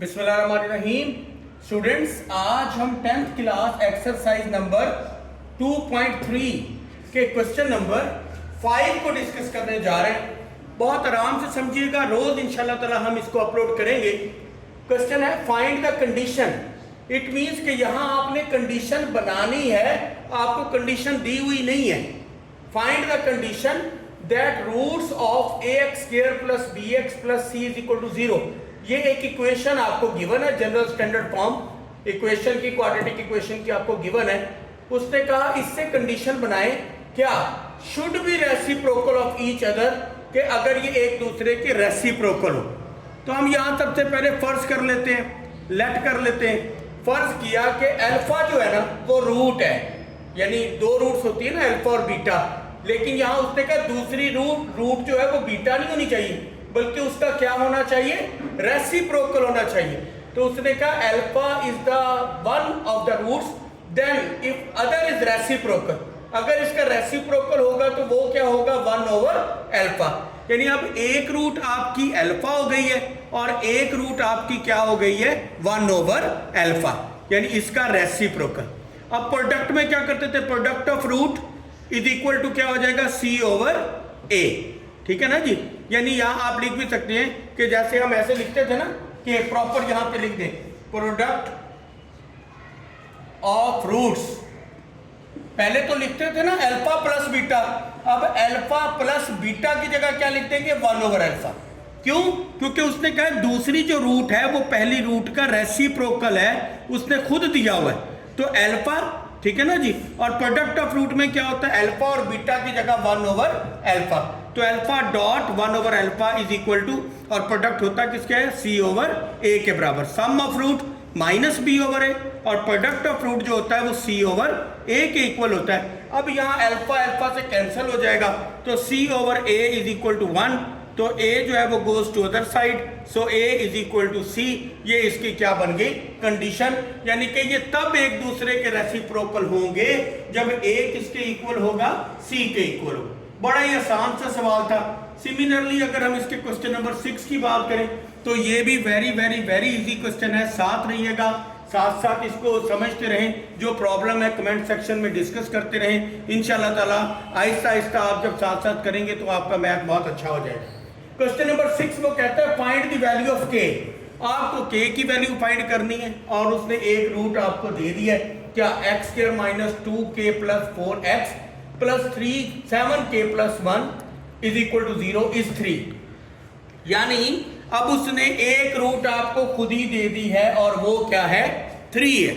बिस्मिल्लाहिर्रहमानिर्रहीम। स्टूडेंट्स, आज हम 10th क्लास एक्सरसाइज नंबर 2.3 के क्वेश्चन नंबर 5 को डिस्कस करने जा रहे हैं। बहुत आराम से समझिएगा, रोज इंशाल्लाह ताला हम इसको अपलोड करेंगे। क्वेश्चन है find the condition. It means कि यहाँ आपने कंडीशन बनानी है, आपको कंडीशन दी हुई नहीं है। Find the condition that roots of ax square plus bx plus c is equal to 0। ये एक इक्वेशन आपको गिवन है, जनरल स्टैंडर्ड फॉर्म इक्वेशन की, क्वाड्रेटिक इक्वेशन की आपको गिवन है। उसने कहा इससे कंडीशन बनाएं क्या, should be reciprocal of each other, कि अगर ये एक दूसरे के रेसिप्रोकल हो। तो हम यहां सबसे पहले फर्ज कर लेते हैं, लेट कर लेते हैं। फर्ज किया कि अल्फा जो है ना वो रूट है, यानी दो रूट्स होती है ना, अल्फा और बीटा। लेकिन यहां उसने कहा दूसरी रूट जो है वो बीटा नहीं होनी चाहिए, बल्कि उसका क्या होना चाहिए, रेसिप्रोकल होना चाहिए। तो उसने कहा alpha is the one of the roots, then if other is reciprocal, अगर इसका रेसिप्रोकल होगा तो वो क्या होगा, 1 ओवर अल्फा। यानी अब एक रूट आपकी अल्फा हो गई है और एक रूट आपकी क्या हो गई है, 1 ओवर अल्फा, यानी इसका रेसिप्रोकल। अब प्रोडक्ट में क्या करते थे, product of root is equal to क्या हो जाएगा, c ओवर a। ठीक है ना जी। यानी यहां आप लिख भी सकते हैं कि जैसे हम ऐसे लिखते थे ना कि प्रॉपर यहां पे लिख दें प्रोडक्ट ऑफ रूट्स। पहले तो लिखते थे ना अल्फा प्लस बीटा, अब अल्फा प्लस बीटा की जगह क्या लिख देंगे, 1 ओवर अल्फा। क्यों? क्योंकि उसने कहा दूसरी जो रूट है वो पहली रूट का रेसिप्रोकल है, उसने खुद दिया हुआ है। तो अल्फा, ठीक है ना जी। और प्रोडक्ट ऑफ रूट में क्या होता है, अल्फा और बीटा की जगह 1 ओवर अल्फा। तो alpha dot 1 over alpha is equal to, और प्रोडक्ट होता है किसके है, c ओवर a के बराबर। Sum of root minus b over a, और प्रोडक्ट ऑफ रूट जो होता है वो c ओवर a के इक्वल होता है। अब यहाँ अल्फा अल्फा से कैंसिल हो जाएगा, तो c over a is equal to 1। तो a जो है वो goes to other side, so a is equal to c। ये इसकी क्या बन गई, कंडीशन। यानी कि ये तब एक दूसरे के रेसिप्रोकल होंगे जब a किसके इक्वल होगा, c के इक्वल होगा। बड़ा ही आसान सा सवाल था। सिमिलरली अगर हम इसके क्वेश्चन नंबर 6 की बात करें तो ये भी very very very easy question है। साथ रहिएगा, साथ साथ इसको समझते रहें, जो प्रॉब्लम है कमेंट सेक्शन में डिस्कस करते रहें। इंशाल्लाह ताला आहिस्ता आहिस्ता आप जब साथ साथ करेंगे तो आपका मैथ बहुत अच्छा हो जाएगा। क्वेश्चन नंबर 6 वो कहता है find the value of k। आपको k की वैल्यू फाइंड करनी है और उसने एक रूट आपको दे दिया है, क्या, x square minus 2k plus 4x plus 7k plus 1 is equal to 0 is 3। यानी अब उसने एक रूट आपको खुद ही दे दी है और वो क्या है, 3 है।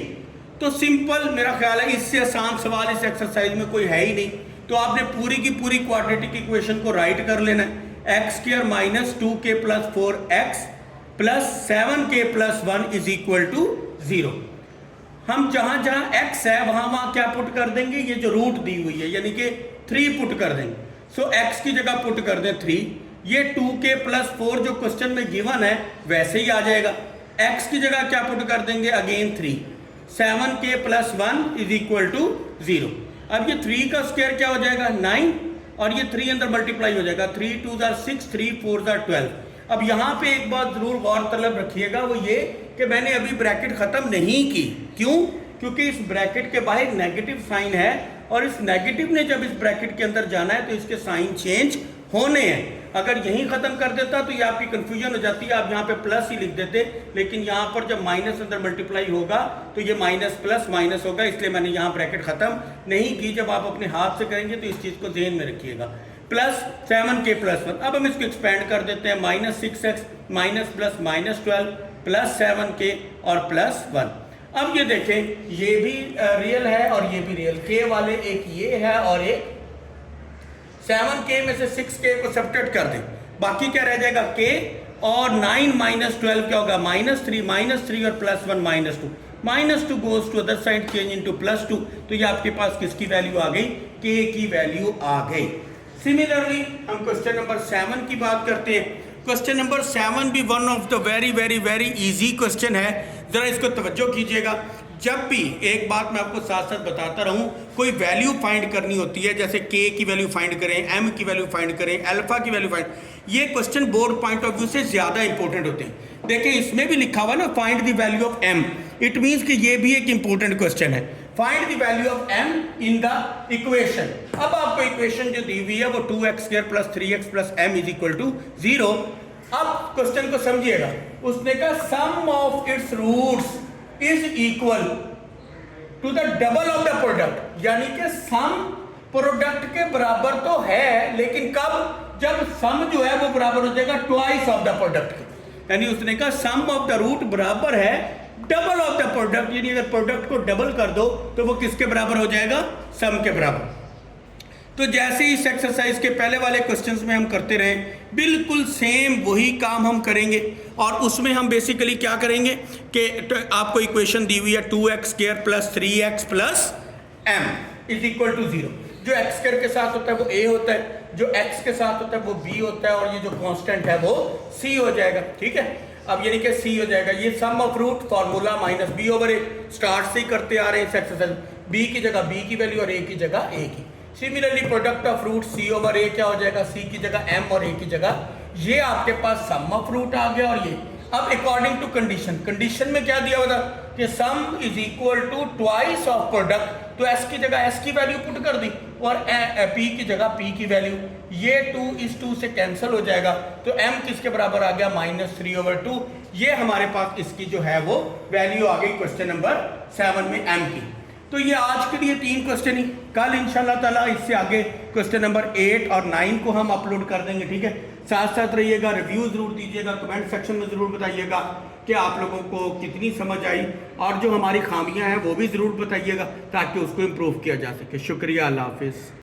तो सिंपल, मेरा ख्याल है इससे आसान सवाल इस एक्सरसाइज में कोई है ही नहीं। तो आपने पूरी की पूरी क्वाड्रेटिक इक्वेशन को राइट कर लेना है। X square minus 2k plus 4x plus 7k plus 1 is equal to 0। हम जहां जहां x है वहां वहां क्या पुट कर देंगे, ये जो रूट दी हुई है यानी कि 3 पुट कर देंगे। सो x की जगह पुट कर दें 3। ये 2k प्लस 4 जो क्वेश्चन में गिवन है वैसे ही आ जाएगा। x की जगह क्या पुट कर देंगे, again 3। 7k plus 1 is equal to 0। अब ये 3 का स्क्वायर क्या हो जाएगा, 9, और ये 3 अंदर मल्टीप्लाई हो जाएगा, 3 2 6, 3 4 12। अब यहाँ पे एक बात जरूर गौर तलब रखिएगा, वो ये कि मैंने अभी ब्रैकेट खत्म नहीं की। क्यों? क्योंकि इस ब्रैकेट के बाहर नेगेटिव साइन है और इस नेगेटिव ने जब इस ब्रैकेट के अंदर जाना है तो इसके साइन चेंज होने हैं। अगर यहीं खत्म कर देता तो ये आपकी कंफ्यूजन हो जाती है, आप यहाँ पे प्लस ही लिख देते। लेकिन यहाँ पर जब माइनस अंदर मल्टीप्लाई होगा तो ये माइनस प्लस माइनस होगा, इसलिए मैंने यहाँ ब्रैकेट खत्म नहीं की। जब आप अपने हाथ से करेंगे तो इस चीज को ध्यान में रखिएगा। Plus 7k plus 1। अब हम इसको एक्सपेंड कर देते हैं, minus 6x minus plus minus 12 plus 7k और प्लस 1। अब ये देखें, ये भी रियल है और ये भी रियल। k वाले एक ये है और एक 7k में से 6k को सब्ट्रैक्ट कर दें, बाकी क्या रह जाएगा, k, और 9 माइनस 12 क्या होगा, -3 और plus 1 -2। -2 goes to other side, change into +2। तो ये आपके पास किसकी वैल्यू आ गई, k की वैल्यू आ गई। सिमिलरली हम क्वेश्चन नंबर 7 की बात करते हैं। क्वेश्चन नंबर 7 भी one of the very very very easy question है, जरा इसको तवज्जो कीजिएगा। जब भी एक बात मैं आपको साथ साथ बताता रहूं, कोई वैल्यू फाइंड करनी होती है, जैसे के की वैल्यू फाइंड करें, एम की वैल्यू फाइंड करें, अल्फा की वैल्यू फाइंड, ये question board point of view से ज्यादा इंपॉर्टेंट होते हैं। देखिए इसमें भी लिखा हुआ ना find the value of M, it means कि ये भी एक इंपॉर्टेंट क्वेश्चन है। Find the value of M in the equation. अब आपको इक्वेशन जो दी हुई है वो 2x² + 3x + m = 0। अब क्वेश्चन को समझिएगा, उसने कहा sum of its roots is equal to the double of the product, यानी कि सम प्रोडक्ट के बराबर तो है, लेकिन कब? जब सम जो है वो बराबर हो जाएगा ट्वाइस ऑफ द प्रोडक्ट के। यानी उसने कहा सम ऑफ द रूट बराबर है डबल ऑफ द प्रोडक्ट, यानी अगर प्रोडक्ट को डबल कर दो तो वो किसके बराबर हो जाएगा? सम के बराबर। तो जैसे इस एक्सरसाइज के पहले वाले क्वेश्चंस में हम करते रहे, बिल्कुल सेम वही काम हम करेंगे। और उसमें हम बेसिकली क्या करेंगे कि आपको इक्वेशन दी हुई है 2x² + 3x + m = 0। जो x² के साथ होता है वो a होता है, जो x के साथ होता है वो b होता है, और ये जो कांस्टेंट है वो c हो जाएगा। ठीक है, अब यानी कि c हो जाएगा। ये sum of root formula -b/a start से ही करते आ रहे हैं इस एक्सरसाइज। b की जगह b की वैल्यू और a की जगह a की। Similarly product of root c/a क्या हो जाएगा? c की जगह m और a की जगह, ये आपके पास सम ऑफ रूट आ गया। और ये अब अकॉर्डिंग टू कंडीशन, कंडीशन में क्या दिया हुआ था कि sum is equal to twice of product, तो s की जगह s की वैल्यू पुट कर दी और p की जगह p की वैल्यू। ये 2:2 से कैंसिल हो जाएगा, तो m किसके बराबर आ गया? -3/2। ये हमारे पास इसकी जो है वो वैल्यू आ गई क्वेश्चन नंबर 7 में m की। तो ये आज के लिए 3 क्वेश्चन ही, कल इंशाल्लाह ताला इससे आगे क्वेश्चन नंबर 8 और 9 को हम अपलोड कर देंगे। ठीक है, साथ साथ रहिएगा, रिव्यू जरूर दीजिएगा, कमेंट सेक्शन में जरूर बताइएगा कि आप लोगों को कितनी समझ आई, और जो हमारी खामियां हैं वो भी जरूर बताइएगा ताकि उसको इम्प्रूव किया जा सके। शुक्रिया, अल्लाह हाफिज़।